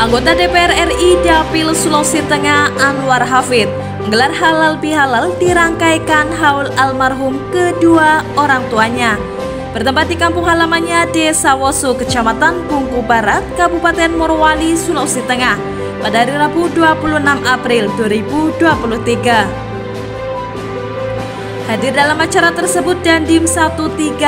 Anggota DPR RI Dapil Sulawesi Tengah Anwar Hafid menggelar halal bihalal di rangkaian haul almarhum kedua orang tuanya. Bertempat di kampung halamannya Desa Woso, Kecamatan Bungku Barat, Kabupaten Morowali, Sulawesi Tengah pada hari Rabu 26 April 2023. Hadir dalam acara tersebut Dandim 1311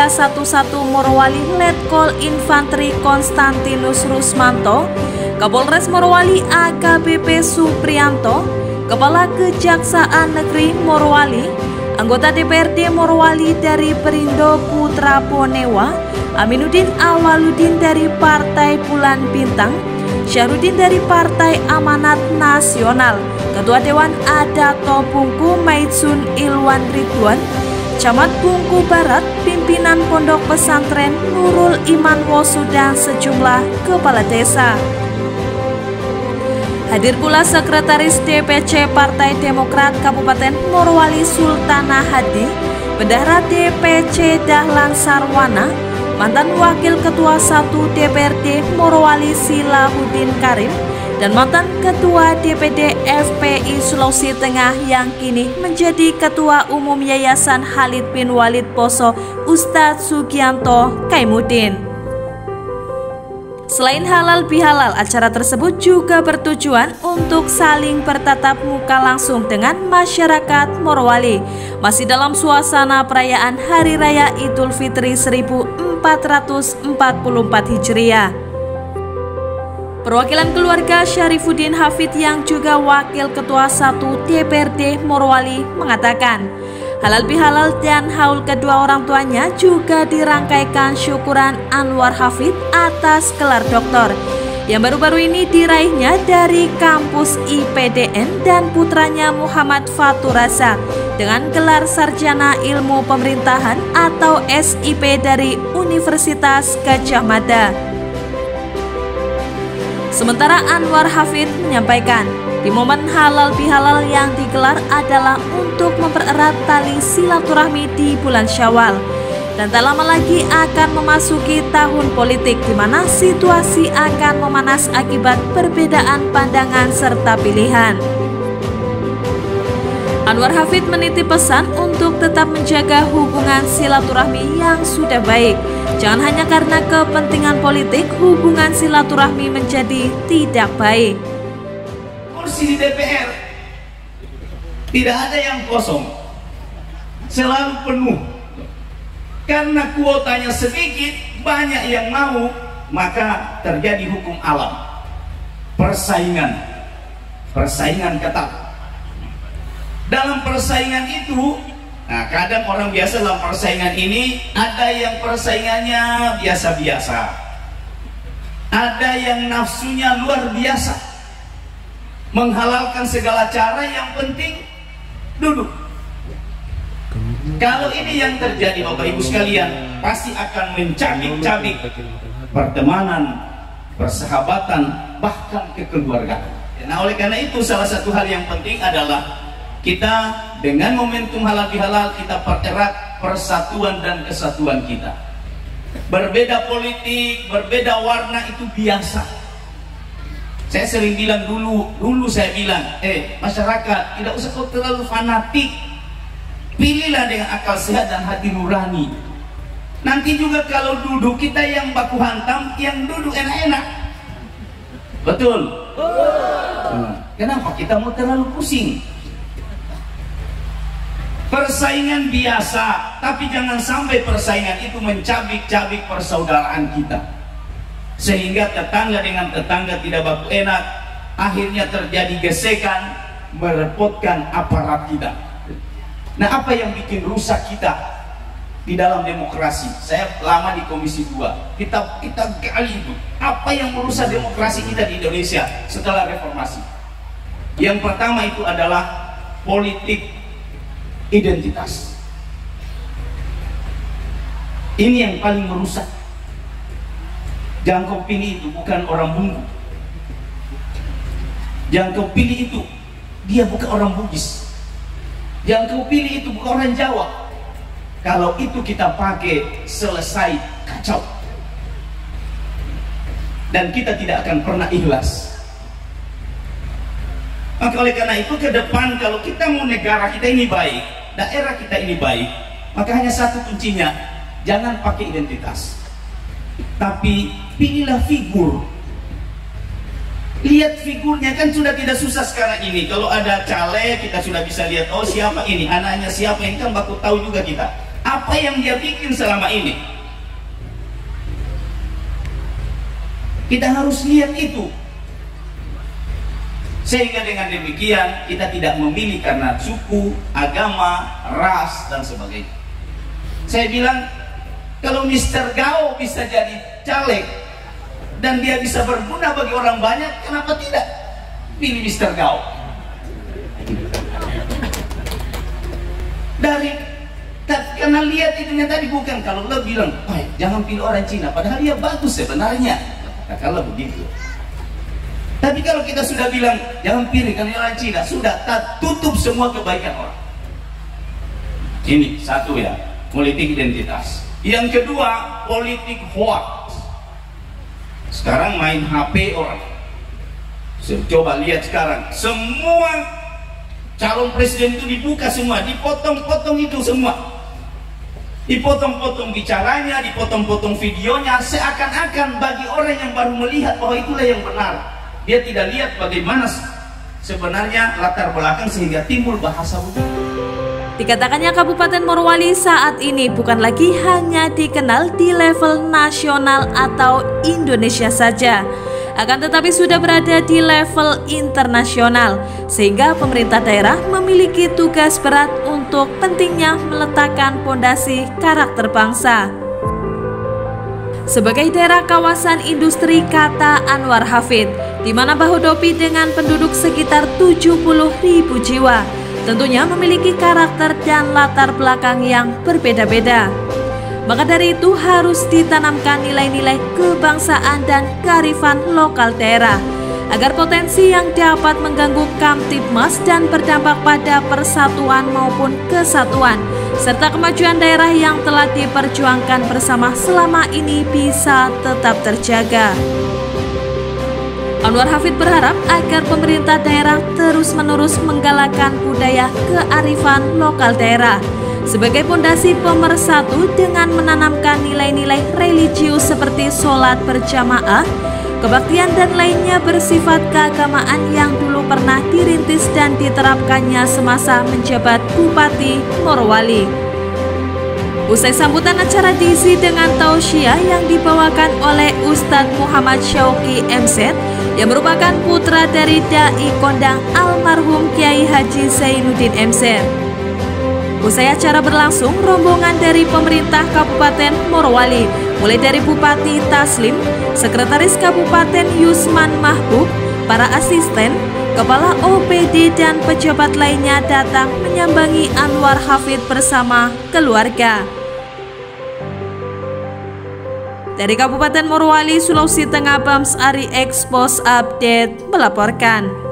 Morowali Letkol Infanteri Konstantinus Rusmanto, Kapolres Morowali AKBP Suprianto, Kepala Kejaksaan Negeri Morowali, anggota DPRD Morowali dari Perindo Putra Ponewa, Aminuddin Awaludin dari Partai Bulan Bintang, Syahrudin dari Partai Amanat Nasional, Ketua Dewan Adato Bungku Maidsun Ilwan Ridwan, Camat Bungku Barat, pimpinan Pondok Pesantren Nurul Iman Wosu dan sejumlah kepala desa. Hadir pula Sekretaris DPC Partai Demokrat Kabupaten Morowali Sultana Hadi, Bendahara DPC Dahlan Sarwana, mantan Wakil Ketua 1 DPRD Morowali Silahuddin Karim, dan mantan Ketua DPD FPI Sulawesi Tengah yang kini menjadi Ketua Umum Yayasan Khalid bin Walid Poso Ustadz Sugianto Kaimuddin. Selain halal bihalal, acara tersebut juga bertujuan untuk saling bertatap muka langsung dengan masyarakat Morowali, masih dalam suasana perayaan Hari Raya Idul Fitri 1444 Hijriah. Perwakilan keluarga Syarifuddin Hafid yang juga Wakil Ketua 1 DPRD Morowali mengatakan, halal bihalal dan haul kedua orang tuanya juga dirangkaikan syukuran Anwar Hafid atas gelar doktor yang baru-baru ini diraihnya dari kampus IPDN dan putranya Muhammad Faturasa dengan gelar Sarjana Ilmu Pemerintahan atau SIP dari Universitas Gadjah Mada. Sementara Anwar Hafid menyampaikan, di momen halal bihalal yang digelar adalah untuk mempererat tali silaturahmi di bulan Syawal, dan tak lama lagi akan memasuki tahun politik di mana situasi akan memanas akibat perbedaan pandangan serta pilihan. Anwar Hafid menitip pesan untuk tetap menjaga hubungan silaturahmi yang sudah baik. Jangan hanya karena kepentingan politik hubungan silaturahmi menjadi tidak baik. Kursi di DPR tidak ada yang kosong, selalu penuh. Karena kuotanya sedikit, banyak yang mau, maka terjadi hukum alam, persaingan ketat. Dalam persaingan itu, nah kadang orang biasa dalam persaingan ini ada yang persaingannya biasa-biasa, ada yang nafsunya luar biasa, menghalalkan segala cara, yang penting duduk. Kalau ini yang terjadi Bapak Ibu sekalian, pasti akan mencabik-cabik pertemanan, persahabatan, bahkan kekeluargaan. Nah oleh karena itu salah satu hal yang penting adalah kita dengan momentum halal bihalal kita pererat persatuan dan kesatuan kita. Berbeda politik, berbeda warna itu biasa. Saya sering bilang dulu saya bilang, masyarakat tidak usah kau terlalu fanatik. Pilihlah dengan akal sehat dan hati nurani. Nanti juga kalau duduk kita yang baku hantam, yang duduk enak-enak. Betul? Kenapa kita mau terlalu pusing? Persaingan biasa, tapi jangan sampai persaingan itu mencabik-cabik persaudaraan kita, sehingga tetangga dengan tetangga tidak baku enak, akhirnya terjadi gesekan, merepotkan aparat kita. Nah apa yang bikin rusak kita di dalam demokrasi? Saya lama di Komisi 2, kita gali itu apa yang merusak demokrasi kita di Indonesia setelah reformasi. Yang pertama itu adalah politik identitas. Ini yang paling merusak. Yang kau pilih itu bukan orang Bungku, yang kau pilih itu dia bukan orang Bugis, yang kau pilih itu bukan orang Jawa. Kalau itu kita pakai, selesai kacau. Dan kita tidak akan pernah ikhlas Maka oleh karena itu ke depan kalau kita mau negara kita ini baik, daerah kita ini baik, maka hanya satu kuncinya, jangan pakai identitas, tapi pilihlah figur. Lihat figurnya, kan sudah tidak susah sekarang ini. Kalau ada caleg kita sudah bisa lihat, oh siapa ini, anaknya siapa ini, kan baku tahu juga kita apa yang dia bikin selama ini. Kita harus lihat itu, sehingga dengan demikian kita tidak memilih karena suku, agama, ras dan sebagainya. Saya bilang kalau Mr. Gao bisa jadi caleg dan dia bisa berguna bagi orang banyak, kenapa tidak pilih Mr. Gao? Karena lihat itunya tadi, bukan kalau lo bilang, jangan pilih orang Cina, padahal dia bagus sebenarnya, katakanlah begitu. Tapi kalau kita sudah bilang jangan pilih karena orang Cina, sudah tutup semua kebaikan orang. Ini satu ya, politik identitas. Yang kedua, politik hoax. Sekarang main HP orang. Coba lihat sekarang, semua calon presiden itu dibuka semua, dipotong-potong itu semua. Dipotong-potong bicaranya, dipotong-potong videonya, seakan-akan bagi orang yang baru melihat bahwa itulah yang benar. Dia tidak lihat bagaimana sebenarnya latar belakang sehingga timbul bahasa begitu. Dikatakannya Kabupaten Morowali saat ini bukan lagi hanya dikenal di level nasional atau Indonesia saja, akan tetapi sudah berada di level internasional, sehingga pemerintah daerah memiliki tugas berat untuk pentingnya meletakkan pondasi karakter bangsa. Sebagai daerah kawasan industri, kata Anwar Hafid, di mana Bahodopi dengan penduduk sekitar 70.000 jiwa, tentunya memiliki karakter dan latar belakang yang berbeda-beda. Maka dari itu harus ditanamkan nilai-nilai kebangsaan dan kearifan lokal daerah, agar potensi yang dapat mengganggu Kamtibmas dan berdampak pada persatuan maupun kesatuan, serta kemajuan daerah yang telah diperjuangkan bersama selama ini bisa tetap terjaga. Anwar Hafid berharap agar pemerintah daerah terus-menerus menggalakkan budaya kearifan lokal daerah sebagai pondasi pemersatu dengan menanamkan nilai-nilai religius seperti sholat berjamaah, kebaktian dan lainnya bersifat keagamaan yang dulu pernah dirintis dan diterapkannya semasa menjabat Bupati Morowali. Usai sambutan, acara diisi dengan tausiah yang dibawakan oleh Ustadz Muhammad Syauqi MZ yang merupakan putra dari Dai Kondang almarhum Kiai Haji Zainuddin MZ. Usai acara berlangsung, rombongan dari pemerintah Kabupaten Morowali, mulai dari Bupati Taslim, Sekretaris Kabupaten Yusman Mahbub, para asisten, kepala OPD dan pejabat lainnya datang menyambangi Anwar Hafid bersama keluarga. Dari Kabupaten Morowali, Sulawesi Tengah, Bams Ari Expos Update melaporkan.